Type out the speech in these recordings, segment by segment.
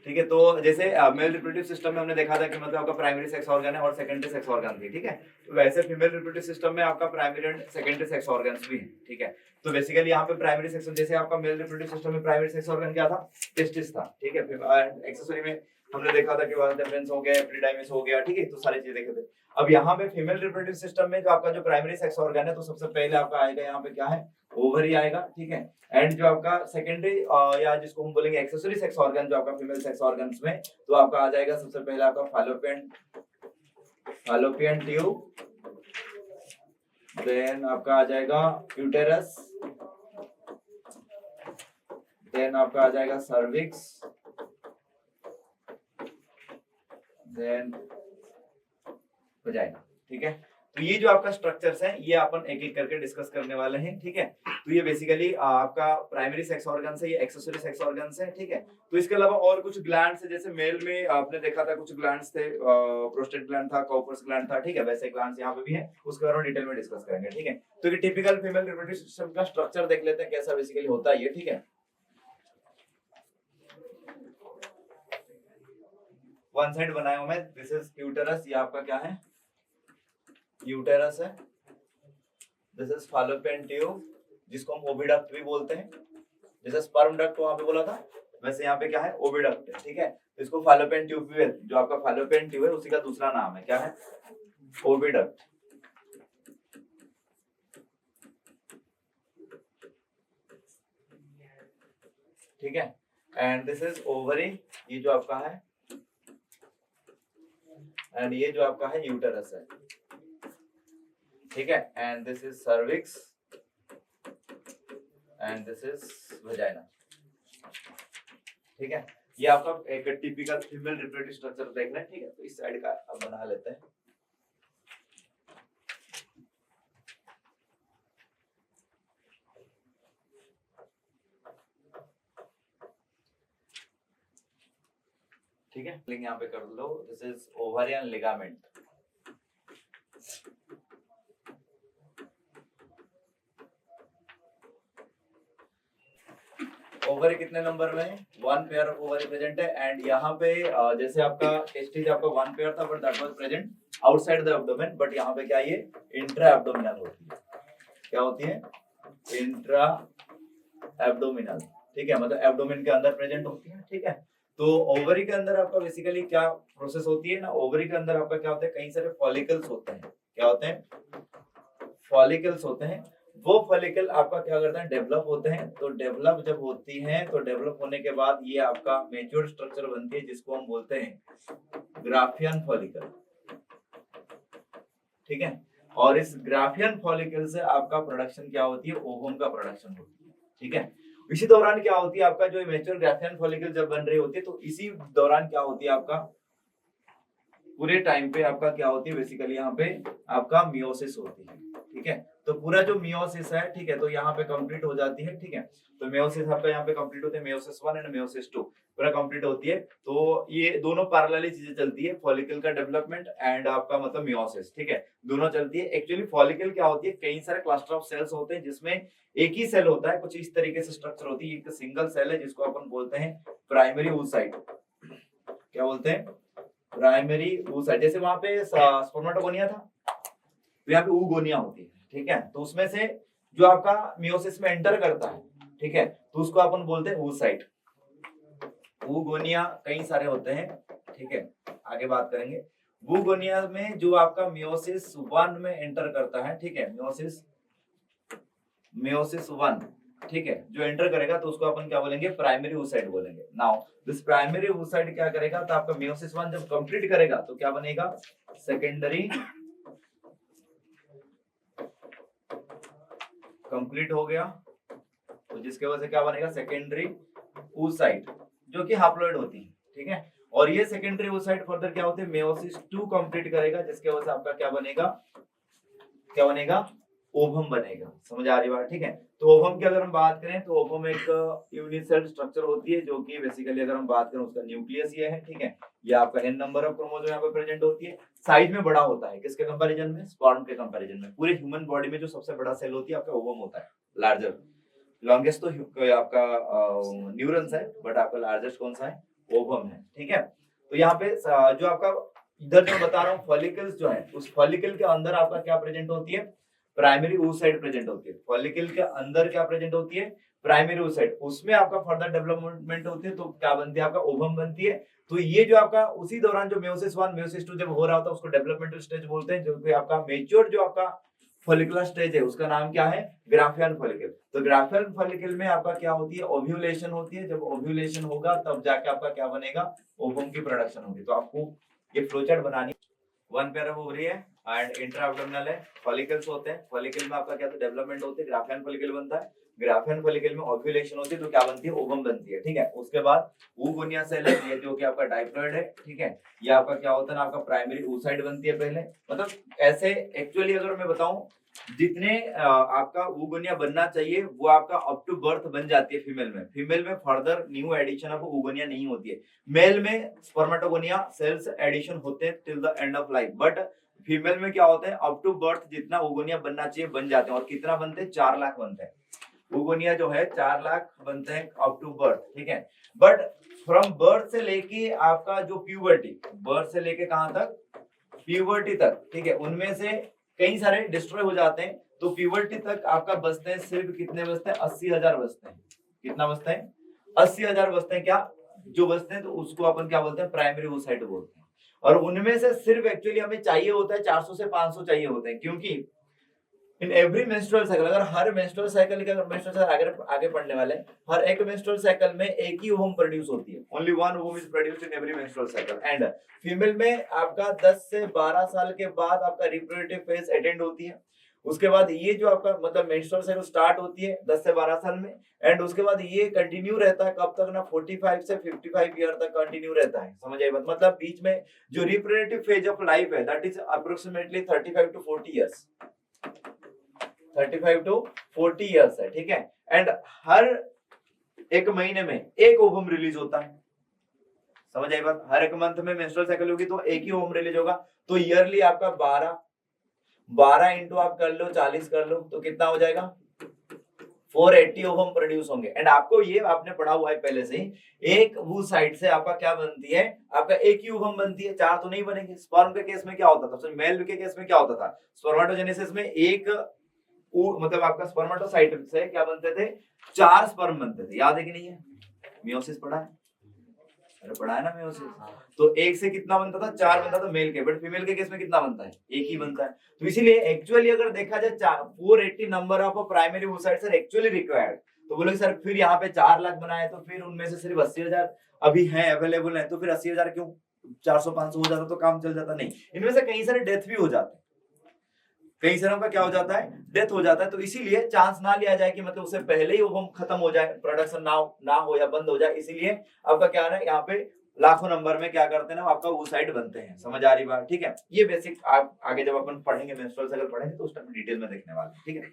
ठीक है। तो जैसे मेल रिप्रोडक्टिव सिस्टम में हमने देखा था कि मतलब आपका प्राइमरी सेक्स ऑर्गन है और सेकेंडरी सेक्स ऑर्गन थी, ठीक है। तो वैसे फीमेल रिप्रोडक्टिव सिस्टम में आपका primary and secondary sex organs भी है, ठीक है। तो बेसिकली यहाँ पे प्राइमरी सेक्स, जैसे आपका मेल रिप्रोडक्टिव सिस्टम में प्राइमरी सेक्स ऑर्गन क्या था, टेस्टिस था, ठीक है। एक्सेसरी में हमने देखा था कि डिफरेंस हो गया, एपिडाइमिस हो गया, ठीक है। तो सारी चीजें देखे थे। अब यहाँ पे फीमेल रिप्रोडक्टिव सिस्टम में जो आपका जो प्राइमरी सेक्स ऑर्गन है, तो सबसे पहले आपका आएगा यहाँ पे क्या है, ओवरी आएगा, ठीक है। एंड जो आपका सेकेंडरी या जिसको हम बोलेंगे एक्सेसरी सेक्स ऑर्गन, जो आपका फीमेल सेक्स ऑर्गन्स में, तो आपका आ जाएगा सबसे पहले आपका फालोपियन ट्यूब, देन आपका आ जाएगा यूटेरस, देन आपका आ जाएगा सर्विक्स, देन वजाइना, ठीक है। तो ये जो आपका स्ट्रक्चर्स हैं, ये अपन एक एक करके डिस्कस करने वाले हैं, ठीक है। तो ये बेसिकली आपका प्राइमरी सेक्स ऑर्गन है, ये एक्सेसरी सेक्स ऑर्गन है, ठीक है। तो इसके अलावा और कुछ ग्लैंड्स है, जैसे मेल में आपने देखा था कुछ ग्लैंड्स थे, प्रोस्टेट ग्लैंड था, कॉपर्स ग्लैंड था, ठीक है। वैसे ग्लैंड्स यहाँ पे भी है, उसके बारे में डिटेल में डिस्कस करेंगे, ठीक है। तो ये टिपिकल फीमेल रिप्रोडक्टिव सिस्टम का स्ट्रक्चर देख लेते हैं कैसा बेसिकली होता है ये, ठीक है। वन साइड बनाया हूं मैं, दिस इज यूटेरस, ये आपका क्या है, यूटेरस है। दिस इज फालोपियन ट्यूब, जिसको हम ओविडक्ट भी बोलते हैं। जैसे स्पर्म डक्ट वहां पे बोला था, वैसे यहाँ पे क्या है, ओविडक्ट है, ठीक है। तो इसको फालोपियन ट्यूब भी है, जो आपका फालोपियन ट्यूब है उसी का दूसरा नाम है, क्या है, ओविडक्ट, ठीक है। एंड दिस इज ओवरी, ये जो आपका है, एंड ये जो आपका है यूटेरस है, ठीक है। And this is cervix, and this is vagina, ठीक है। ये आपका एक टिपिकल फीमेल रिप्रोडक्टिव स्ट्रक्चर देख रहे हैं, ठीक है। तो इस साइड का अब बना लेते हैं, ठीक है। लिंक यहाँ पे कर लो, this is ovarian ligament, ovary कितने नंबर में है, one pair of ovary present है। एंड यहाँ पे जैसे आपका टेस्टिस आपका वन पेयर था, but that was present outside the abdomen, but यहाँ पे क्या ये इंट्रा एब्डोमिनल होती है, क्या होती है, इंट्रा एब्डोमिनल, ठीक है। मतलब एब्डोमेन के अंदर प्रेजेंट होती है, ठीक है। तो ओवरी के अंदर आपका बेसिकली क्या प्रोसेस होती है ना, ओवरी के अंदर आपका क्या होता है, कई सारे फॉलिकल्स होते हैं, क्या होते हैं, फॉलिकल्स होते हैं। वो फॉलिकल आपका क्या करते हैं, डेवलप होते हैं। तो डेवलप जब होती हैं, तो डेवलप होने के बाद ये आपका मैच्योर स्ट्रक्चर बनती है, जिसको हम बोलते हैं ग्राफियन फॉलिकल, ठीक है। और इस ग्राफियन फॉलिकल से आपका प्रोडक्शन क्या होती है, ओवम का प्रोडक्शन होती है, ठीक है। इसी दौरान क्या होती है, आपका जो मैच्योर ग्राफियन फॉलिकल जब बन रही होती है, तो इसी दौरान क्या होती है, आपका पूरे टाइम पे आपका क्या होती है, बेसिकली यहाँ पे आपका मियोसिस होती है, ठीक है। तो पूरा जो मियोसिस है, ठीक है, तो यहाँ पे कंप्लीट हो जाती है, ठीक है। तो मियोसिस आपका यहाँ पे कंप्लीट होते हैं, मियोसिस 1 एंड मियोसिस 2 पूरा कंप्लीट होती है। तो ये दोनों पैरेलली चीजें चलती है, फॉलिकल का डेवलपमेंट एंड आपका मतलब मियोसिस, ठीक है, दोनों चलती है। एक्चुअली फॉलिकल क्या होती है, कई सारे क्लस्टर ऑफ सेल्स होते हैं, जिसमें एक ही सेल होता है, कुछ इस तरीके से स्ट्रक्चर होती है। एक सिंगल सेल है, जिसको अपन बोलते हैं प्राइमरी oocyte, क्या बोलते हैं, प्राइमरी oocyte। जैसे वहां पे स्पर्मेटोगोनिया था, तो यहाँ पे oogonia होती है, ठीक है। तो उसमें से जो आपका मियोसिस में एंटर करता है, ठीक है, तो उसको अपन बोलते हैं oocyte। oogonia कई सारे होते हैं, ठीक है, आगे बात करेंगे। oogonia में जो आपका मियोसिस 1 में एंटर करता है, ठीक है, मियोसिस 1, ठीक है, जो एंटर करेगा तो उसको अपन क्या बोलेंगे, प्राइमरी oocyte बोलेंगे। नाउ दिस प्राइमरी oocyte क्या करेगा, तो आपका मियोसिस 1 जब कंप्लीट करेगा तो क्या बनेगा, सेकेंडरी कंप्लीट हो गया, तो जिसके वजह से क्या बनेगा, सेकेंडरी oocyte, जो कि हैप्लॉइड होती है, ठीक है। और ये सेकेंडरी oocyte फर्दर क्या होती है, मेयोसिस 2 कंप्लीट करेगा, जिसके वजह से आपका क्या बनेगा, क्या बनेगा, ओवम बनेगा। समझ आ रही बात, ठीक है। तो ओवम की अगर हम बात करें, तो ओवम एक यूनिसेल स्ट्रक्चर होती है, जो कि बेसिकली अगर हम बात करें, उसका न्यूक्लियस ये है, ठीक है। ये आपका n नंबर ऑफ क्रोमोसोम यहाँ पे प्रेजेंट होती है। साइज में बड़ा होता है, किसके कंपैरिजन में, स्पर्म के कंपैरिजन में। पूरे ह्यूमन बॉडी में जो सबसे बड़ा सेल होती है आपका ओवम होता है, लार्जर। लॉन्गेस्ट तो आपका न्यूरॉन्स है, बट आपका लार्जेस्ट कौन सा है, ओवम है, ठीक है। तो यहाँ पे जो आपका इधर जो बता रहा हूँ फॉलिकल्स जो है, उस फॉलिकल के अंदर आपका क्या प्रेजेंट होती है, प्राइमरी oocyte प्रेजेंट होती है। फॉलिकल के अंदर क्या प्रेजेंट होती है, प्राइमरी oocyte, उसमें आपका फर्दर डेवलपमेंट होती है, तो क्या बनती है, आपका ओवम बनती है। तो ये जो आपका उसी दौरान जो मेयोसिस 1 मेयोसिस 2 जब हो रहा होता है उसको डेवलपमेंटल स्टेज बोलते हैं, जो कि आपका मेच्योर जो आपका फॉलिकुलर स्टेज है उसका नाम क्या है, ग्राफियन फॉलिकल। तो ग्राफियन फॉलिकल में आपका क्या होती है, ओव्यूलेशन होती है। जब ओव्यूलेशन होगा तब जाके आपका क्या बनेगा, ओवम की प्रोडक्शन होगी। तो आपको ये फ्लोचार्ट बनानी, वन पेयर ऑफ ओवरी है एंड इंट्रा एब्डोमिनल है, फॉलिकल्स होते हैं, फॉलिकल में आपका क्या डेवलपमेंट होती है, ग्राफियन फॉलिकल बनता है, ग्राफियन फॉलिकल में ओव्यूलेशन होती है, तो क्या बनती है, ओवम बनती है, ठीक है। उसके बाद oogonia सेल है, ये जो कि आपका डाइप्लॉइड है, ठीक है। ये आपका क्या होता है ना, आपका प्राइमरी oocyte बनती है पहले, मतलब ऐसे एक्चुअली अगर मैं बताऊं जितने आपका oogonia बनना चाहिए वो आपका अप टू बर्थ बन जाती है फीमेल में। फीमेल में further new addition of oogonia नहीं होती है। मेल में स्पर्मेटोगोनिया सेल्स एडिशन होते हैं till the end of life, but female में क्या होता है, अप टू बर्थ जितना oogonia बनना चाहिए बन जाते हैं। और कितना बनते हैं, 4 लाख बनते हैं oogonia जो है, 4 लाख बनते हैं अप टू बर्थ, ठीक है। बट फ्रॉम बर्थ से लेके आपका जो प्यूबर्टी, बर्थ से लेके कहां तक, प्यूबर्टी तक, ठीक है, उनमें से कई सारे डिस्ट्रॉय हो जाते हैं। तो प्यूबर्टी तक आपका बचते हैं सिर्फ कितने बचते हैं, 80,000 बचते हैं। कितना बचते हैं, 80,000 बचते हैं। क्या जो बचते हैं तो उसको अपन क्या बोलते हैं, प्राइमरी oocyte बोलते हैं। और उनमें से सिर्फ एक्चुअली हमें चाहिए होता है 400 से 500 चाहिए होते हैं, क्योंकि इन एवरी मेंस्ट्रुअल साइकिल, अगर हर मेंस्ट्रुअल साइकिल के मेंस्ट्रुअल साइकिल आगे पढ़ने वाले, हर एक मेंस्ट्रुअल साइकिल में एक ही ओवम प्रोड्यूस होती है, only one ovum is produced in every menstrual cycle. And female में आपका 10 से 12 साल के बाद आपका रिप्रोडक्टिव फेज अटेंड होती है। उसके बाद ये जो आपका मतलब मेंस्ट्रुअल साइकिल स्टार्ट होती है 10 से 12 साल में, एंड उसके बाद ये कंटिन्यू रहता है कब तक ना, 45 से 55 ईयर तक कंटिन्यू रहता है, समझ आई बात। मतलब बीच में जो रिप्रोडक्टिव फेज ऑफ लाइफ है that is approximately 35 to 40 years, 35 to 40 years है, ठीक है। एंड हर एक महीने में एक ओवम रिलीज होता है, समझ आई बात। हर एक मंथ में मेंस्ट्रुअल साइकिल होगी तो एक ही ओवम रिलीज होगा। तो ईयरली आपका 12 इंटू आप कर लो 40 कर लो तो कितना हो जाएगा, 480 ओवम प्रोड्यूस होंगे। एंड आपको ये आपने पढ़ा हुआ है पहले से ही, एक oocyte से आपका क्या बनती है, आपका एक ही ओवम बनती है, 4 तो नहीं बनेंगे। स्पर्म के केस में क्या होता था, मेल के केस में क्या होता था, स्पर्मेटोजेनेसिस में एक मतलब आपका स्पर्मेटोसाइट से क्या बनते थे, 4 स्पर्म बनते थे, याद है कि नहीं है, मियोसिस पढ़ा है, अरे पढ़ा है ना मियोसिस। तो एक से कितना बनता था, 4 बनता था मेल के, बट फीमेल के केस में कितना बनता है, एक ही बनता है। तो इसीलिए एक्चुअली अगर देखा जाए 480 number of primary oocytes are actually required. तो बोले सर फिर यहाँ पे 4 लाख बनाए तो फिर उनमें से सिर्फ 80,000 अभी हैं अवेलेबल है, तो फिर 80,000 क्यों, 400-500 हो जाता तो काम चल जाता। नहीं, इनमें से कई सारे डेथ भी हो जाते हैं, कई सारों का क्या हो जाता है, डेथ हो जाता है। तो इसीलिए चांस ना लिया जाए कि मतलब उससे पहले ही ओवम खत्म हो जाए, प्रोडक्शन ना हो या बंद हो जाए। इसीलिए आपका क्या है, यहाँ पे लाखों नंबर में क्या करते हैं ना, आपका oocyte बनते हैं, समझ आ रही बात, ठीक है। ये बेसिक आप आगे जब अपन पढ़ेंगे मेंस्ट्रुअल साइकिल पढ़ेंगे तो उस टाइम डिटेल में देखने वाले, ठीक है।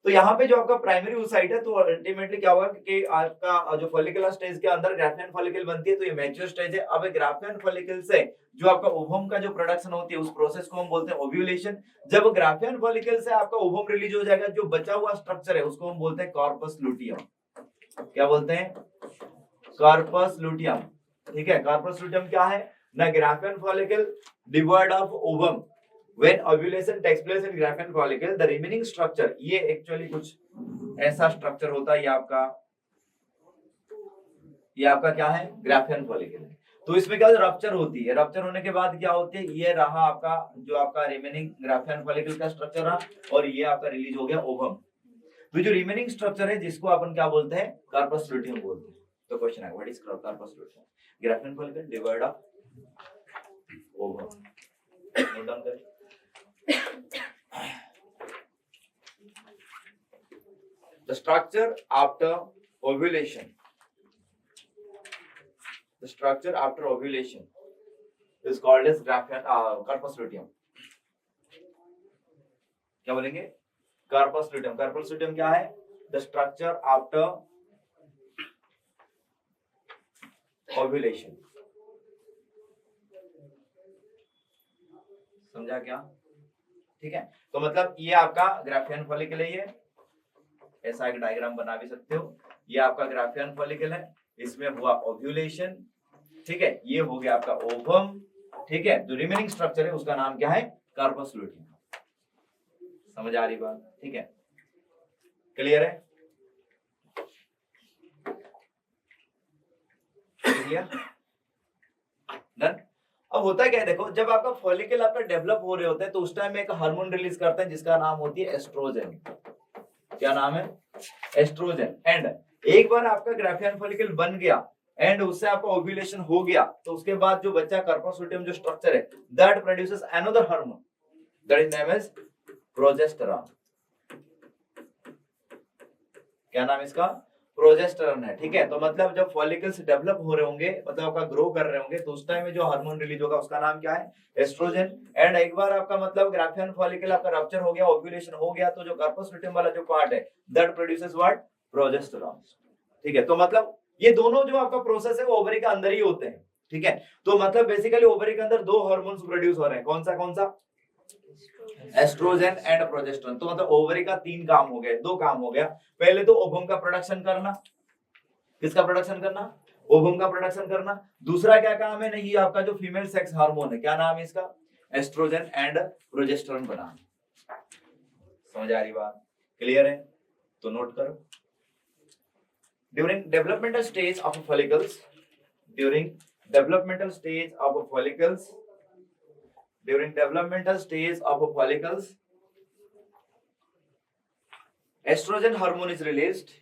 तो यहाँ पे जो आपका प्राइमरी oocyte है, तो अल्टीमेटली क्या होगा कि आपका जो फॉलिकुलर स्टेज के अंदर ग्राफियन फॉलिकल बनती है, तो ये मैच्योर स्टेज है। अब ग्राफियन फॉलिकल से जो आपका ओवम का जो प्रोडक्शन होती है उस प्रोसेस को हम बोलते हैं ओव्यूलेशन। जब ग्राफियन फॉलिकल से आपका ओवम रिलीज हो जाएगा, जो बचा हुआ स्ट्रक्चर है उसको हम बोलते हैं कॉर्पस लुटियम। क्या बोलते हैं, कॉर्पस लुटियम, ठीक है। कॉर्पस लुटियम क्या है ना, Graafian follicle devoid of ovum, when ovulation takes place in graphene follicle the remaining structure, ये एक्चुअली कुछ ऐसा स्ट्रक्चर होता है, ये आपका क्या है, ग्राफियन फॉलिकल है। तो इसमें क्या रप्चर होती है, रप्चर होने के बाद क्या होती है, ये रहा आपका जो आपका रिमेनिंग ग्राफियन फॉलिकल का स्ट्रक्चर रहा, और ये आपका रिलीज हो गया ओवम। तो जो रिमेनिंग स्ट्रक्चर है जिसको अपन क्या बोलते हैं, कार्पस लुटियम बोलते हैं। तो क्वेश्चन है what is corpus luteum, Graafian follicle divide of ovum. Note down करें। The structure after ovulation, the structure after ovulation is called as corpus luteum. क्या बोलेंगे, corpus luteum। corpus luteum क्या है, the structure after ovulation। समझा क्या, ठीक है। तो मतलब ये आपका ग्राफियन फॉलिकल है, ये ऐसा एक डायग्राम बना भी सकते हो। ये आपका ग्राफियन फॉलिकल है, इसमें हुआ ओव्यूलेशन, ठीक है, ये हो गया आपका ओवम। ठीक है, जो रिमेनिंग स्ट्रक्चर है उसका नाम क्या है, कार्पस लुटियम। समझ आ रही बात? ठीक है, क्लियर है? डन। अब होता क्या है, देखो जब आपका फॉलिकल आपका डेवलप हो रहे होते हैं तो उस टाइम में एक हार्मोन रिलीज करते हैं जिसका नाम होती है एस्ट्रोजन। क्या नाम है? एस्ट्रोजन। एंड एक बार आपका ग्राफियन फॉलिकल बन गया एंड उससे आपका ओव्यूलेशन हो गया तो उसके बाद जो बच्चा कार्पस लुटियम जो स्ट्रक्चर है that produces another hormone that is name as progesterone. क्या नाम इसका? प्रोजेस्टेरॉन है। ठीक है, तो मतलब जब फॉलिकल्स डेवलप हो रहे होंगे, मतलब आपका ग्रो कर रहे होंगे, तो उस टाइम में जो हार्मोन रिलीज होगा उसका नाम क्या है? एस्ट्रोजन। एंड एक बार आपका मतलब ग्राफियन फॉलिकल आपका रप्चर हो गया, ओव्यूलेशन हो गया, तो जो कार्पस लुटियम वाला जो पार्ट है दैट प्रोड्यूसेस व्हाट? प्रोजेस्टेरॉन। ठीक है, तो मतलब ये दोनों जो आपका प्रोसेस है वो ओवरी के अंदर ही होते हैं। ठीक है, तो मतलब बेसिकली ओवरी के अंदर दो हार्मोन्स प्रोड्यूस हो रहे हैं। कौन सा? Oestrogen and progesterone. तो मतलब ओवरी का 3 काम हो गए, 2 काम हो गया। पहले तो ओवम का प्रोडक्शन करना। किसका प्रोडक्शन करना? ओवम का प्रोडक्शन करना। दूसरा क्या काम है? नहीं, आपका जो फीमेल सेक्स हार्मोन है, क्या नाम है इसका? एस्ट्रोजन एंड प्रोजेस्टेरॉन बनाना। समझ आ रही बात? क्लियर है? तो नोट करो। During developmental stage of follicles, during developmental stage of follicles, during developmental stage of follicles, estrogen hormone is released.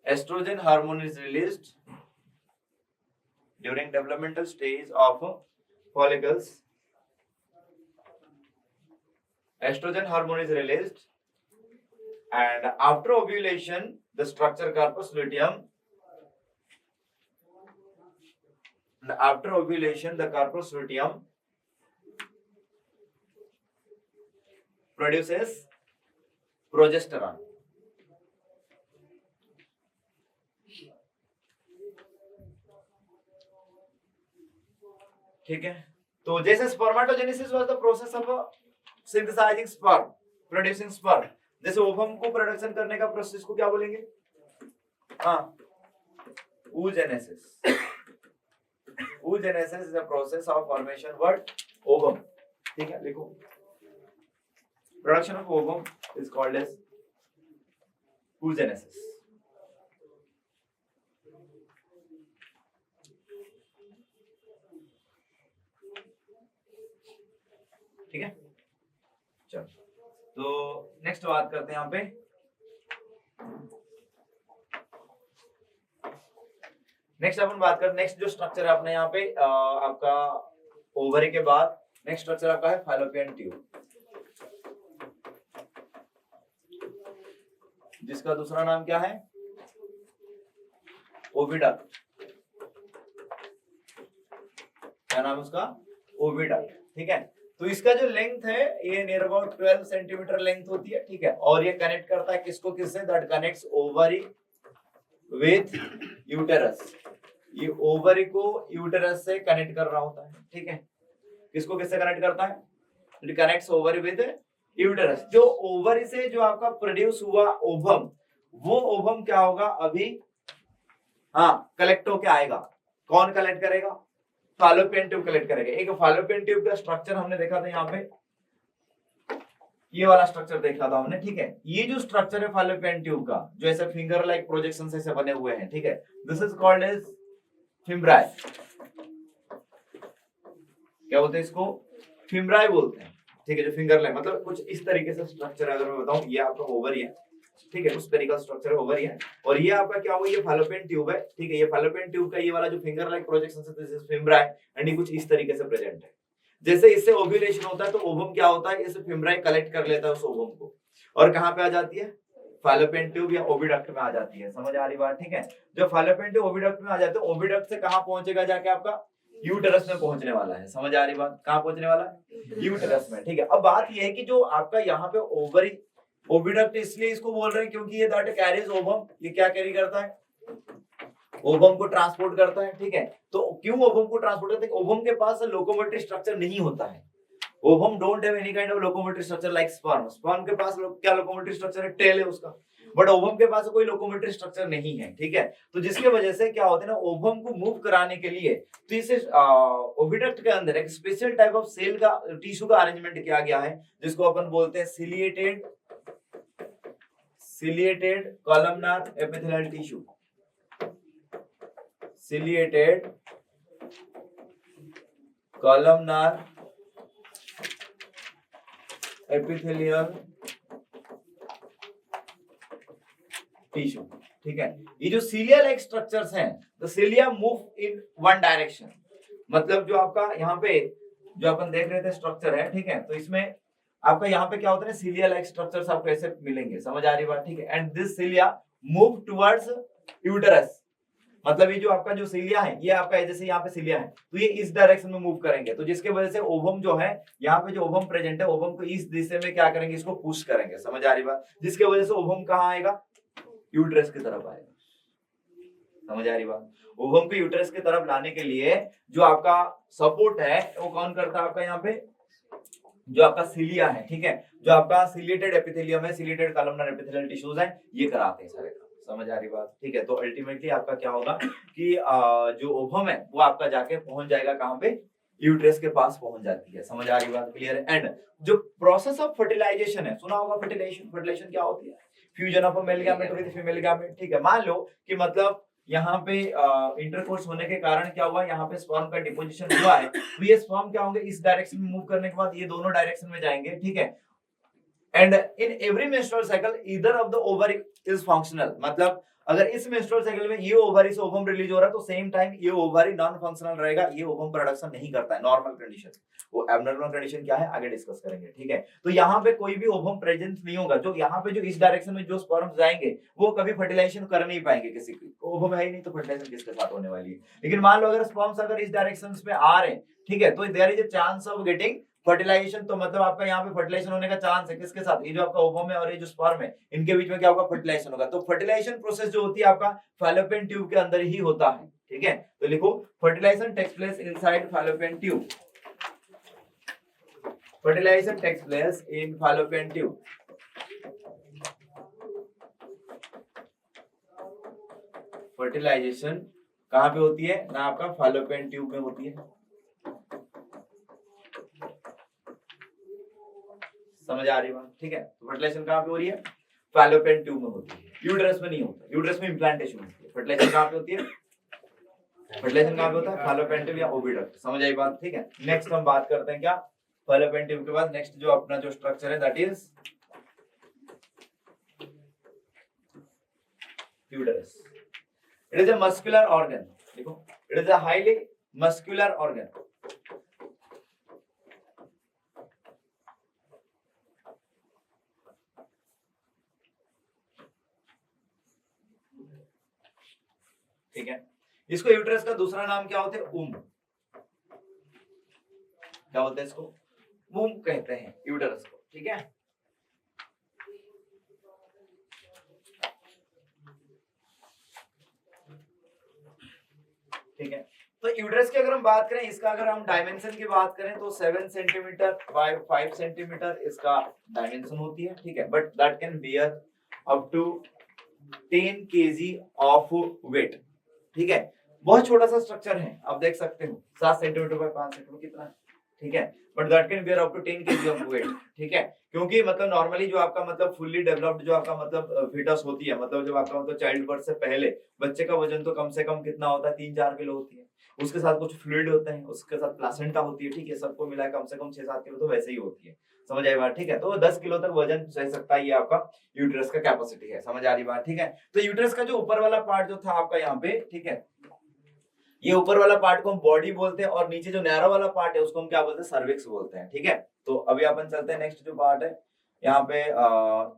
Estrogen hormone is released during developmental stage of follicles. Estrogen hormone is released, and after ovulation, the structure corpus luteum. And after ovulation, the corpus luteum produces progesterone. ठीक है, तो जैसे spermatogenesis was the process of synthesising sperm, producing sperm, जैसे ovum को production करने का process को क्या बोलेंगे? हाँ, oogenesis. Oogenesis is the process of formation what? Ovum. ठीक है, लिखो। Production of ovum is called as oogenesis. ठीक है, चलो तो नेक्स्ट बात करते हैं यहाँ पे। नेक्स्ट अपन बात कर, नेक्स्ट जो स्ट्रक्चर है अपने यहाँ पे आपका ओवरी के बाद नेक्स्ट स्ट्रक्चर आपका है फैलोपियन ट्यूब, जिसका दूसरा नाम क्या है? ओविडक्ट। क्या नाम उसका? ओविडक्ट। ठीक है, तो इसका जो लेंथ है ये नियर अबाउट 12 सेंटीमीटर लेंथ होती है। ठीक है, और ये कनेक्ट करता है किसको किससे? That connects ovary with uterus. ये ओवरी को यूटेरस से कनेक्ट कर रहा होता है। ठीक है, किसको किससे कनेक्ट करता है? It connects ovary with uterus. जो ओवरी से जो आपका प्रोड्यूस हुआ ओवम, वो ओवम क्या होगा अभी? हाँ, कलेक्ट होके आएगा। कौन कलेक्ट करेगा? फैलोपियन ट्यूब कलेक्ट करेगा। एक फैलोपियन ट्यूब का स्ट्रक्चर हमने देखा था यहाँ पे, ये वाला स्ट्रक्चर देखा था हमने। ठीक है, ये जो स्ट्रक्चर है फैलोपियन ट्यूब का, जो ऐसे फिंगर लाइक प्रोजेक्शन से बने हुए हैं, ठीक है, दिस इज कॉल्ड एज फिम्ब्राई। क्या बोलते हैं इसको? फिम्ब्राई बोलते हैं। ठीक है, जो फिंगर लाइक मतलब कुछ इस तरीके से स्ट्रक्चर अगर मैं बताऊं, ये आपका ओवरी है। ठीक है, उस तरीके का स्ट्रक्चर ओवरी है, और ये आपका क्या हुआ? ये फैलोपियन ट्यूब है। ठीक है, ये फैलोपियन ट्यूब का ये वाला जो फिंगर लाइक प्रोजेक्शन है दिस इज फिम्ब्राई, एंड ये कुछ इस तरीके से प्रेजेंट है। जैसे इससे ओव्यूलेशन होता है तो ओवम क्या होता है? इस फिम्ब्राई कलेक्ट कर लेता है उस ओवम को, और कहां पे आ जाती है? फैलोपियन ट्यूब या ओविडक्ट में आ जाती है। समझ आ रही बात? ठीक है, जो फैलोपियन ट्यूब ओविडक्ट में आ जाते हैं, ओविडक्ट से कहां पहुंचेगा जाके? आपका यूटेरस में पहुंचने वाला है। समझ आ रही बात? कहां पहुंचने वाला है? यूटेरस में। ठीक है, अब बात यह है कि जो आपका यहाँ पे ओवरी ओविडक्ट इसलिए इसको बोल रहे हैं क्योंकि ये दैट कैरीज ओवम, ये क्या कैरी करता है? ओवम को ट्रांसपोर्ट करता है। ठीक है, तो क्यों ओवम को ट्रांसपोर्ट करता है? ओवम के पास लोकोमोटरी स्ट्रक्चर नहीं होता है। Ovum don't have any kind of locomotory structure like sperm. Sperm के पास क्या लोकोमोटरी स्ट्रक्चर है? टेल है उसका। बट ओवम के पास कोई लोकोमोटरी स्ट्रक्चर नहीं है, ठीक है। तो जिसके वजह से क्या होता है ना, ओवम को मूव कराने के लिए तो इसे ओविडक्ट के अंदर एक स्पेशल टाइप ऑफ सेल का टिश्यू का अरेंजमेंट किया गया है, जिसको अपन बोलते हैं ciliated columnar epithelial tissue, ciliated columnar epithelial tissue, ठीक है। ये जो सीलिया लाइक स्ट्रक्चर्स हैं, the cilia move in one direction, मतलब जो आपका यहाँ पे जो अपन देख रहे थे स्ट्रक्चर है, ठीक है। तो इसमें आपका यहाँ पे क्या होता है, सीलिया लाइक स्ट्रक्चर्स आपको ऐसे मिलेंगे, समझ आ रही बात, ठीक है। And this cilia move towards uterus, मतलब ये जो आपका जो सीलिया है, ये आपका जैसे यहाँ पे सीलिया है तो ये इस डायरेक्शन में मूव करेंगे, तो जिसके वजह से ओवम जो है, यहाँ पे जो ओवम प्रेजेंट है, ओवम को इस दिशा में क्या करेंगे, इसको पुश करेंगे, समझ आ रही बात, जिसके वजह से ओवम कहाँ आएगा, यूट्रस की तरफ आएगा, समझ आ रही बात। ओवम को यूट्रस की तरफ लाने के लिए जो आपका सपोर्ट है वो कौन करता है, आपका यहाँ पे जो आपका सीलिया है, ठीक है, जो आपका सिलिएटेड एपिथेलियम है, सिलिएटेड कॉलमनार एपिथेलियल टिश्यूज है, ये कराते हैं सारे, समझ आ रही बात, ठीक है। तो अल्टीमेटली आपका क्या होगा कि जो ओवम है वो आपका जाके पहुंच जाएगा कहां पे, यूट्रस के पास पहुंच जाती है, समझ आ रही बात, क्लियर है। एंड जो प्रोसेस ऑफ फर्टिलाइजेशन है, सुना होगा फर्टिलाइजेशन क्या होती है, fusion of a male gamete with female gamete, ठीक है। मान लो कि मतलब यहाँ पे इंटरकोर्स होने के कारण क्या हुआ, यहाँ पे स्पर्म का डिपोजिशन हुआ है, तो ये स्पर्म क्या होंगे, इस डायरेक्शन में मूव करने के बाद ये दोनों डायरेक्शन में जाएंगे, ठीक है। And in every menstrual cycle either of the ovary is functional, मतलब अगर इस मेंस्ट्रुअल साइकिल में ये ओवरी से ओवम रिलीज हो रहा है तो सेम टाइम ये ओवरी नॉन फंक्शनल रहेगा, ये ओवम प्रोडक्शन नहीं करता है, नॉर्मल कंडीशन। वो एब्नॉर्मल कंडीशन क्या है आगे डिस्कस करेंगे, ठीक है। तो यहाँ पे कोई भी ओवम प्रेजेंस नहीं होगा, जो यहाँ पे जो इस डायरेक्शन में जो स्पर्म्स जाएंगे वो कभी फर्टिलाइजेशन कर नहीं पाएंगे, किसी की ओवम है ही नहीं तो फर्टिलाइजेशन किसके साथ होने वाली है। लेकिन मान लो अगर स्पर्म्स अगर इस डायरेक्शन में आ रहे हैं, ठीक है, तो there is a chance of getting fertilisation, तो मतलब आपका यहाँ पे फर्टिलाइजेशन होने का चांस है, किसके साथ, ये जो आपका ओवम है और ये जो स्पर्म है, इनके बीच में क्या होगा, फर्टिलाइजेशन होगा। तो फर्टिलाइजेशन प्रोसेस जो होती है आपका फैलोपियन ट्यूब के अंदर ही होता है, ठीक है। तो लिखो fertilisation takes place inside fallopian tube, fertilisation takes place in fallopian tube, fertilisation कहां पे होती है ना, आपका फैलोपियन ट्यूब में होती है, समझ आ रही बात, ठीक है। तो फर्टिलाइजेशन कहां पे हो रही है, फैलोपियन ट्यूब में होती है, यूट्रस में नहीं होता, यूट्रस में इम्प्लांटेशन होती है। फर्टिलाइजेशन कहां पे होती है, फर्टिलाइजेशन कहां पे होता है, फैलोपियन ट्यूब या ओविडक्ट, समझ आई बात, ठीक है। नेक्स्ट हम बात करते हैं क्या, फैलोपियन ट्यूब के बाद नेक्स्ट जो अपना जो स्ट्रक्चर है that is uterus. It is a muscular organ, देखो it is a highly muscular organ, ठीक है। इसको यूट्रस का दूसरा नाम क्या होता है, क्या होता है, इसको वूम कहते हैं यूट्रस को, ठीक है। ठीक है, तो यूट्रस की अगर हम बात करें, इसका अगर हम डायमेंशन की बात करें तो 7 सेंटीमीटर 5 सेंटीमीटर इसका डायमेंशन होती है, ठीक है। But that can bear up to 10 kg of weight, ठीक है। बहुत छोटा सा स्ट्रक्चर है, आप देख सकते हो 7 सेंटीमीटर बाय 5 सेंटीमीटर कितना है, ठीक है। But that can bear up to 10 kg of weight, ठीक है। क्योंकि मतलब नॉर्मली जो आपका मतलब फुल्ली डेवलप्ड जो आपका मतलब फीटस होती है, मतलब जब आपका मतलब चाइल्ड बर्थ से पहले बच्चे का वजन तो कम से कम कितना होता है, 3-4 किलो होती है, उसके साथ कुछ फ्लूइड होते हैं, उसके साथ प्लासेंटा होती है, ठीक है। सबको मिला कम से कम 6-7 किलो तो वैसे ही होती है, समझ आई बात, ठीक है। तो 10 किलो तक वजन सह सकता है, ये आपका यूट्रस का कैपेसिटी है, समझ आ रही बात, ठीक है। तो यूट्रस का जो ऊपर वाला पार्ट जो था आपका यहाँ पे, ठीक है, ये ऊपर वाला पार्ट को हम बॉडी बोलते हैं और नीचे जो नैरो वाला पार्ट है उसको हम क्या बोलते हैं, सर्विक्स बोलते हैं, ठीक है। तो अभी अपन चलते हैं नेक्स्ट जो पार्ट है, यहाँ पे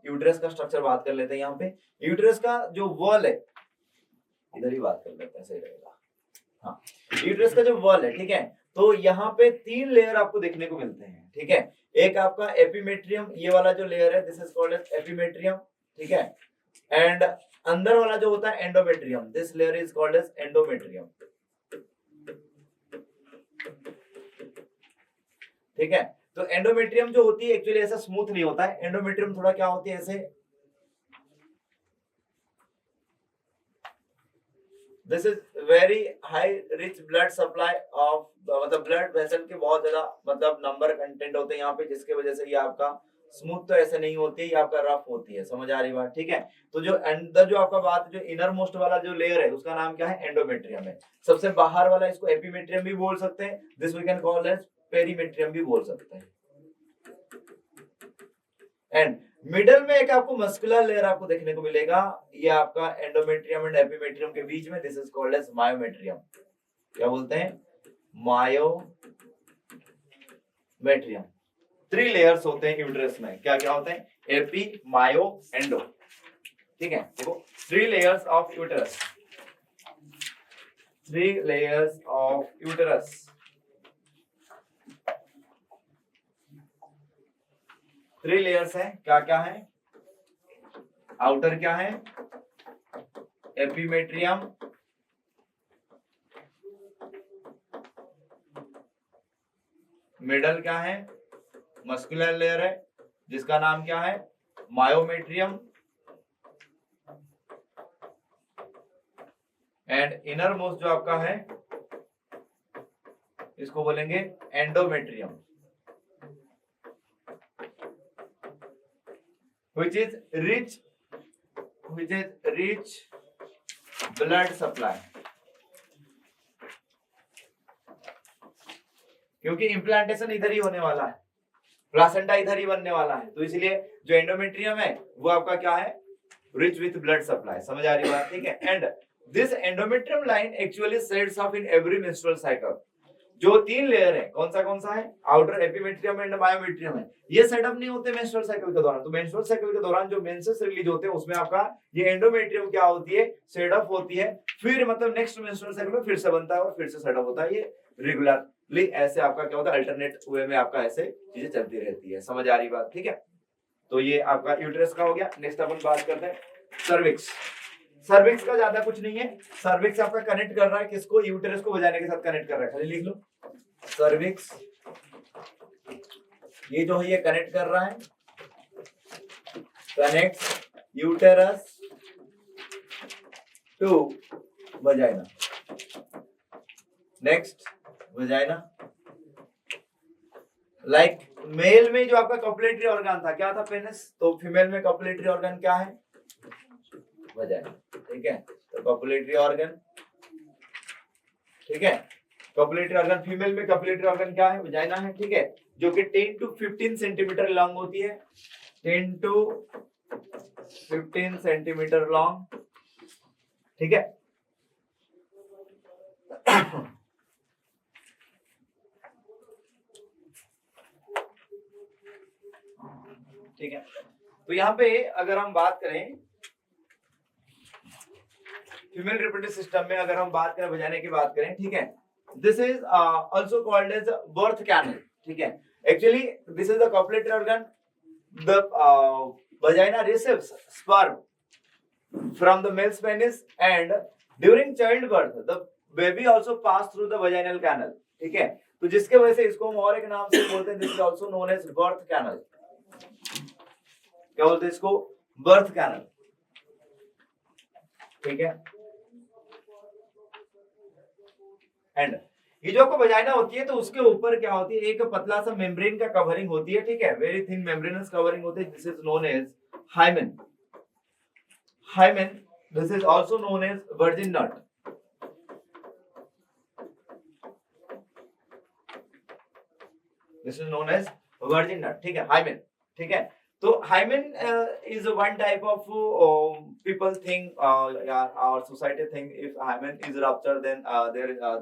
यूट्रस का स्ट्रक्चर बात कर लेते हैं। यहाँ पे यूट्रस का जो वॉल है, इधर ही बात कर लेते हैं, सही रहेगा। हाँ, यूट्रस का जो वॉल है, ठीक है, तो यहाँ पे 3 लेयर आपको देखने को मिलते हैं, ठीक है। एक आपका एपिमेट्रियम, ये वाला जो लेयर है this is called as epimetrium, ठीक है। एंड अंदर वाला जो होता है endometrium, this layer is called as endometrium, ठीक है। तो एंडोमेट्रियम जो होती है एक्चुअली ऐसा स्मूथ नहीं होता है, एंडोमेट्रियम थोड़ा क्या होती है, ऐसे रिच ब्लड सप्लाई ऑफ, मतलब ब्लड वेसल के बहुत ज्यादा मतलब नंबर कंटेंट होते हैं यहाँ पे, जिसके वजह से ये आपका स्मूथ तो ऐसे नहीं होती है, ये आपका रफ होती है। समझ आ रही बात? ठीक है। तो जो अंदर जो आपका बात, जो इनर मोस्ट वाला जो लेयर है उसका नाम क्या है? एंडोमेट्रियम है। सबसे बाहर वाला इसको एपीमेट्रियम भी बोल सकते हैं, this we can call as perimetrium भी बोल सकते हैं। एंड मिडल में एक आपको मस्कुलर लेयर आपको देखने को मिलेगा, ये आपका एंडोमेट्रियम एंड एपीमेट्रियम के बीच में, this is called as myometrium. क्या बोलते हैं? मायोमेट्रियम। 3 लेयर्स होते हैं यूट्रस में। क्या क्या होते हैं? एपी, मायो, एंडो। ठीक है, देखो 3 layers of uterus, 3 layers of uterus. 3 layers हैं। क्या क्या है? आउटर क्या है? एपीमेट्रियम, मिडल क्या है? मस्कुलर लेयर है जिसका नाम क्या है? मायोमेट्रियम, एंड इनर मोस्ट जो आपका है इसको बोलेंगे endometrium, which is rich blood supply। क्योंकि इम्प्लांटेशन इधर ही होने वाला है, प्लासेंटा इधर ही बनने वाला है, तो इसलिए जो एंडोमेट्रियम है वो आपका क्या है? Rich with blood supply. समझ आ रही बात? ठीक है। And this endometrium line actually sets of in every menstrual cycle. जो 3 लेयर है, कौन सा है? आउटर एपीमेट्रियम एंड मायोमेट्रियम है। ये सेटअप नहीं होते मेंस्ट्रुअल साइकिल के दौरान। तो मेंस्ट्रुअल साइकिल के दौरान जो मेंसेस रिलीज होते हैं उसमें आपका ये एंडोमेट्रियम क्या होती है? सेटअप होती है। फिर मतलब नेक्स्ट मेंस्ट्रुअल साइकिल में फिर से बनता है और फिर से सेटअप होता है। ये रेगुलरली ऐसे आपका क्या होता है? अल्टरनेट वे में आपका ऐसे चीजें चलती रहती है। समझ आ रही बात? ठीक है। तो ये आपका यूट्रस का हो गया। नेक्स्ट अपन बात करते हैं सर्विक्स। सर्विक्स का ज्यादा कुछ नहीं है। सर्विक्स आपका कनेक्ट कर रहा है किसको? यूट्रस को वजाइना के साथ कनेक्ट कर रहा है। खाली लिख लो सर्विक्स। ये जो है ये कनेक्ट कर रहा है, connect uterus to vagina. Next vagina. Like male में जो आपका कॉपुलेटरी ऑर्गन था क्या था? पेनिस। तो फीमेल में कॉपुलेटरी ऑर्गन क्या है? वजाइना। ठीक है। तो कॉपुलेटरी ऑर्गन, ठीक है, कॉपुलेटरी ऑर्गन फीमेल में कॉपुलेटरी ऑर्गन क्या है? वजाइना है। ठीक है, जो कि 10 to 15 सेंटीमीटर लॉन्ग होती है। 10 to 15 सेंटीमीटर लॉन्ग। ठीक है। ठीक है। तो यहाँ पे अगर हम बात करें फीमेल रिप्रोडक्टिव सिस्टम में, अगर हम बात करें वजाइना की बात करें, ठीक है, this is also called as birth canal. ठीक है, actually this is the copulatory organ. The vagina receives sperm from the male's penis and during childbirth the baby also pass through the vaginal canal। ठीक है, तो जिसके वजह से इसको हम और एक नाम से बोलते हैं, this is also known as birth canal. क्या बोलते हैं इसको? Birth canal. ठीक है। एंड ये जो आपको वजाइना होती है तो उसके ऊपर क्या होती है? एक पतला सा मेम्ब्रेन का कवरिंग होती है। ठीक है, वेरी थिन मेम्ब्रेनस कवरिंग होती है, this is known as hymen. Hymen, this is also known as virgin nut. This is known as virgin nut. ठीक है, हाइमेन। ठीक है, तो hymen is one type of people think our society think if hymen is ruptured then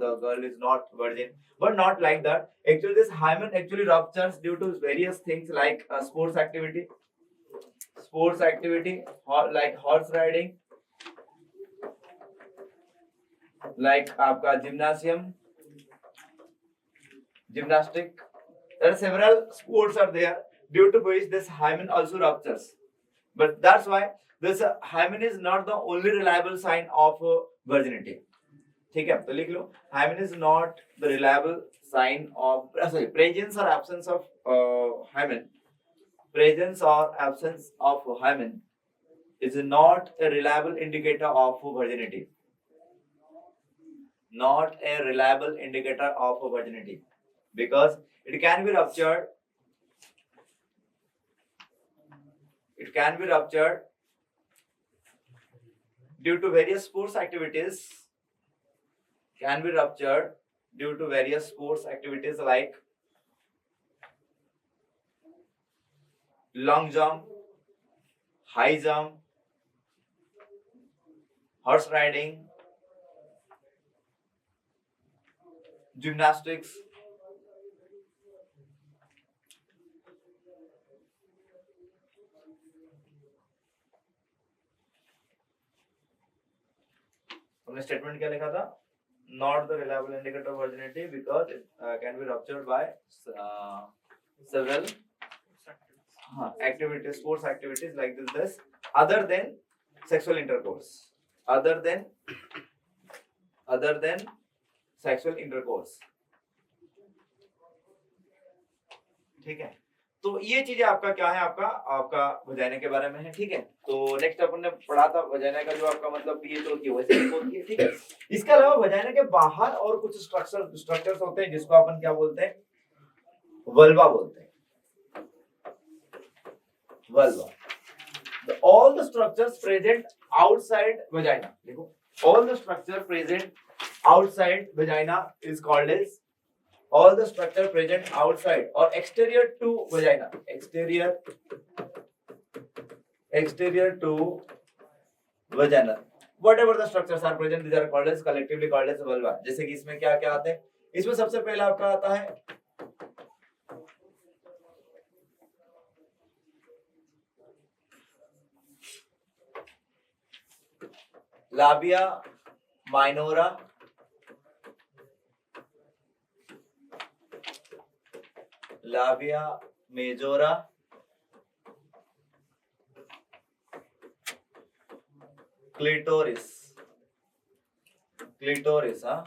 the girl is not virgin, but not like that. Actually this hymen actually ruptures due to various things like sports activity like horse riding, like आपका gymnastic, there are several sports are there due to which this hymen also ruptures, but that's why this hymen is not the only reliable sign of virginity। ठीक है, तो लिख लो hymen is not the reliable sign of presence or absence of hymen। Presence or absence of hymen is not a reliable indicator of virginity। not a reliable indicator of virginity because it can be ruptured. It can be ruptured due to various sports activities. Can be ruptured due to various sports activities like long jump, high jump, horse riding, gymnastics. हमने statement क्या लिखा था? Not the reliable indicator of virginity because it can be ruptured by several activities, sports activities like this, other than sexual intercourse. Other than sexual intercourse. ठीक है, तो ये चीजें आपका क्या है, आपका वजाइना के बारे में है। ठीक है, तो नेक्स्ट अपन ने पढ़ा था वजाइना का जो आपका मतलब पीएच होती है वैसे होती है। ठीक है, इसके अलावा वजाइना के बाहर और कुछ स्ट्रक्चर्स होते हैं जिसको अपन क्या बोलते हैं, वल्वा बोलते हैं। Vulva, all the structures present outside vagina, देखो all the structure present outside vagina is called as, all the structure present outside or exterior to vagina, exterior to vagina, whatever the structures are present, these are called as, collectively called as vulva। जैसे कि इसमें क्या क्या आते हैं, इसमें सबसे पहला आपका आता है लाबिया माइनोरा, लाबिया मेजोरा, क्लिटोरिस, हाँ,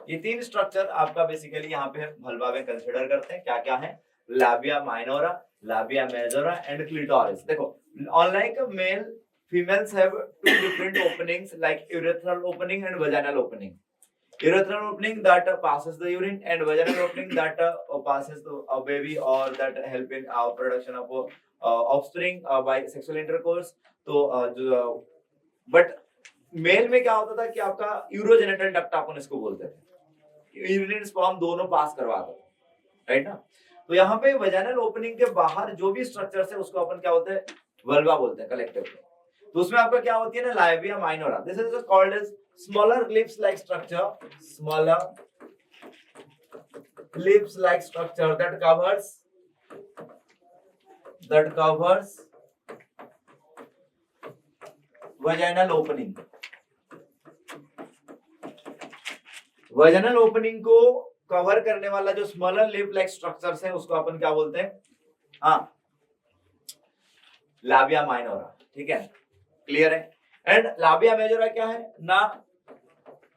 ये तीन स्ट्रक्चर आपका बेसिकली यहाँ पे वल्वा में कंसिडर करते हैं। क्या क्या है? लाबिया माइनोरा, लाबिया मेजोरा एंड क्लिटोरिस। देखो, unlike male, females have two different openings like urethral opening and vaginal opening. Urethral opening that passes the urine and vaginal opening that passes a baby or that help in production of offspring by sexual intercourse। तो but mail में क्या होता था कि आपका urogenital duct अपन इसको बोलते थे, यूरिन स्पर्म दोनों पास करवाता था, राइट ना। तो यहाँ पे वजाइनल ओपनिंग के बाहर जो भी स्ट्रक्चर है उसको अपन क्या बोलते हैं, वल्वा बोलते हैं कलेक्टिवली। तो उसमें आपका क्या होती है ना, labia minora, this is called as smaller lips like structure, smaller lips like structure that covers vaginal opening। vaginal opening को कवर करने वाला जो स्मॉलर लिप लाइक स्ट्रक्चर्स है उसको अपन क्या बोलते हैं, हाँ, लाबिया माइनोरा। ठीक है, क्लियर है। एंड लाबिया मेजोरा क्या है ना,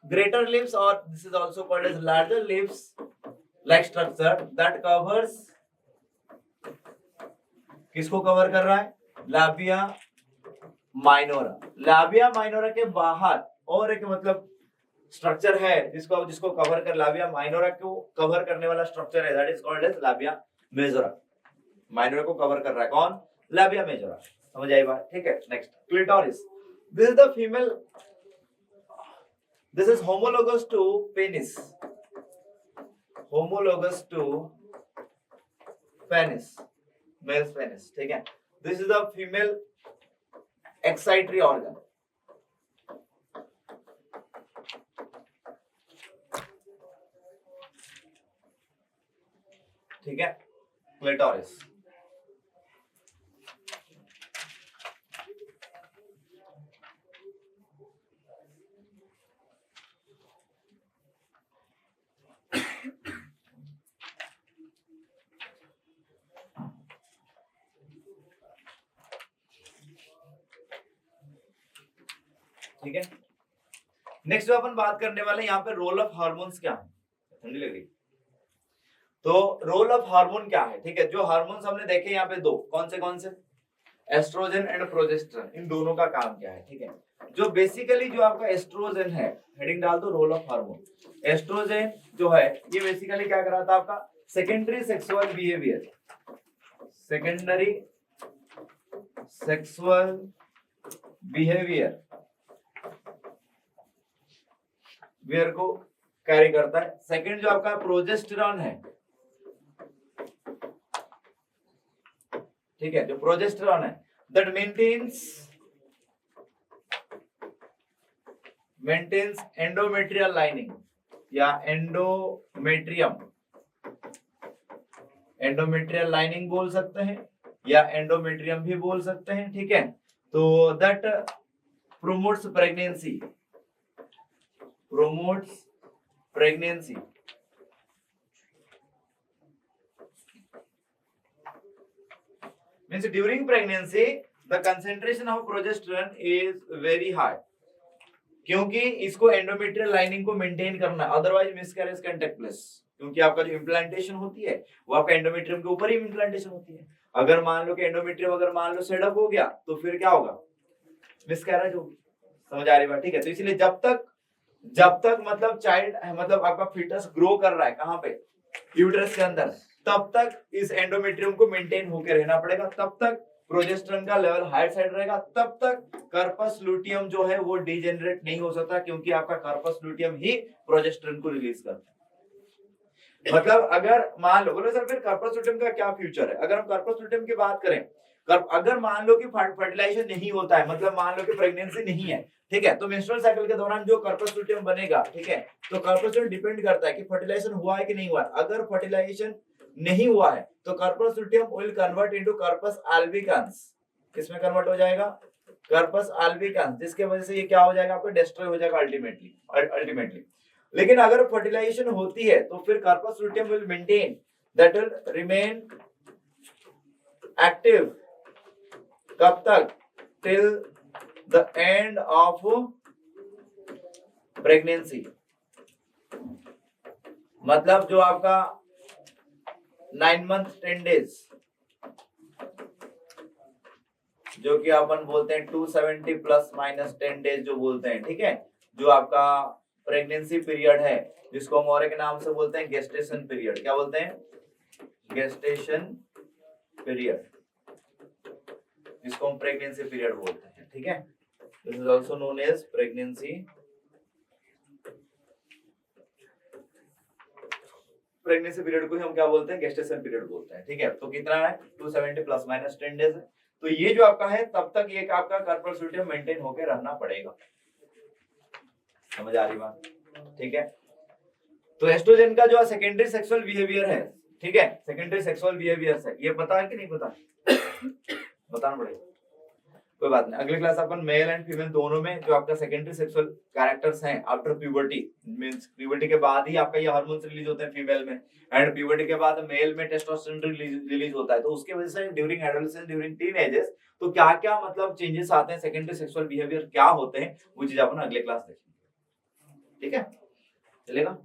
ग्रेटर लिप्स और this is also called as larger lips like structure that covers, किसको कवर कर रहा है, लाबिया माइनोरा। लाबिया माइनोरा के बाहर और एक मतलब स्ट्रक्चर है जिसको कवर कर, लाबिया माइनोरा को कवर करने वाला स्ट्रक्चर है, that is called as labia majora. Minora को कवर कर रहा है कौन, लाबिया मेजोरा। समझ आई बात? ठीक है, next clitoris, this is the female, this is homologous to penis, homologous to penis, males penis. ठीक है, this is the female excitatory organ. ठीक है, क्लिटोरिस। ठीक है, नेक्स्ट जो अपन बात करने वाले यहाँ पे रोल ऑफ हार्मोन्स क्या है। ठंडी लग रही, तो रोल ऑफ हार्मोन क्या है। ठीक है, जो हार्मोन्स हमने देखे यहाँ पे दो, कौन से, एस्ट्रोजन एंड प्रोजेस्टेरोन, इन दोनों का काम क्या है, ठीक है। जो बेसिकली जो आपका एस्ट्रोजन है, हेडिंग डाल दो रोल ऑफ हार्मोन। एस्ट्रोजन जो है ये बेसिकली क्या कराता है आपका secondary sexual behaviour, secondary sexual behaviour where को कैरी करता है। सेकंड जो आपका प्रोजेस्टेरॉन है, ठीक है, जो प्रोजेस्टेरॉन है दैट मेंटेन्स एंडोमेट्रियल लाइनिंग या एंडोमेट्रियल लाइनिंग बोल सकते हैं या एंडोमेट्रियम भी बोल सकते हैं, ठीक है। तो that promotes pregnancy means during pregnancy the concentration of progesterone is very high, क्योंकि इसको एंडोमेट्रियल लाइनिंग को मेंटेन करना है, otherwise miscarriage can take place. क्योंकि आपका जो इम्प्लांटेशन होती है वो आपका एंडोमेट्रियम के ऊपर ही इम्प्लांटेशन होती है। अगर मान लो कि एंडोमेट्रियम अगर मान लो सेटअप हो गया तो फिर क्या होगा, मिसकैरेज होगी। समझ आ रही बात, ठीक है। तो इसलिए जब तक मतलब चाइल्ड मतलब आपका फिटस ग्रो कर रहा है कहां पे, यूट्रस के अंदर, तब तक इस एंडोमेट्रियम को मेंटेन होकर रहना पड़ेगा, तब तक प्रोजेस्टेरोन का लेवल हाई साइड रहेगा, तब तक कार्पस लुटियम जो है वो डिजेनरेट नहीं हो सकता, क्योंकि आपका कार्पस लुटियम ही प्रोजेस्टेरोन को रिलीज करता है। मतलब अगर मान लो, बोलो सर फिर कार्पस लुटियम का क्या फ्यूचर है। अगर हम कार्पस लुटियम की बात करें, अगर मान लो कि फर्टिलाइजेशन नहीं होता है, मतलब मान लो कि प्रेगनेंसी नहीं है, ठीक है, तो मेंस्ट्रुअल साइकिल के दौरान जो कार्पस लुटियम बनेगा, ठीक है, तो कार्पस लुटियम डिपेंड करता है कि फर्टिलाइजेशन हुआ है कि नहीं हुआ है। अगर फर्टिलाइजेशन नहीं हुआ है तो corpus luteum will convert into corpus albicans. किसमें कन्वर्ट हो जाएगा, कार्पस अल्बिकांस, जिसके वजह से ये क्या हो जाएगा, आपको डिस्ट्रॉय हो जाएगा अल्टीमेटली। लेकिन अगर फर्टिलाइजेशन होती है तो फिर corpus luteum will maintain, that will remain active, कब तक, till the end of pregnancy. मतलब जो आपका 9 मंथ 10 डेज, जो कि अपन बोलते हैं 270 प्लस माइनस 10 डेज जो बोलते हैं, ठीक है, जो आपका प्रेगनेंसी पीरियड है, जिसको हम और एक नाम से बोलते हैं गेस्टेशन पीरियड। क्या बोलते हैं, गेस्टेशन पीरियड, जिसको हम प्रेगनेंसी पीरियड बोलते हैं, ठीक है। This is also known as pregnancy period को हम क्या बोलते हैं, गेस्टेशन पीरियड बोलते हैं, ठीक है। तो कितना है, 270 प्लस माइनस 10 डेज है। तो ये जो आपका है तब तक ये आपका कार्पस लुटियम मेंटेन होकर रहना पड़ेगा। समझ आ रही बात, ठीक है। तो एस्ट्रोजन का जो सेकेंडरी सेक्सुअल बिहेवियर है, ठीक है, सेकेंडरी सेक्सुअल बिहेवियर है, ये पता है कि नहीं पता, बताना पड़ेगा, कोई बात नहीं। अगले class upon male and female दोनों में जो आपका सेकेंडरी सेक्सुअल कैरेक्टर्स हैं आफ्टर प्यूबर्टी, मींस प्यूबर्टी के बाद ही आपका ये हार्मोन्स रिलीज होते हैं फीमेल में, एंड प्यूबर्टी के बाद मेल में टेस्टोस्टेरोन रिलीज होता है। तो उसके वजह से ड्यूरिंग एडोलेसेंस, ड्यूरिंग टीनेजर्स, तो क्या क्या मतलब चेंजेस आते हैं, सेकेंडरी सेक्सुअल बिहेवियर क्या होते हैं, वो चीज अपन अगले क्लास देखेंगे, ठीक है, चलेगा।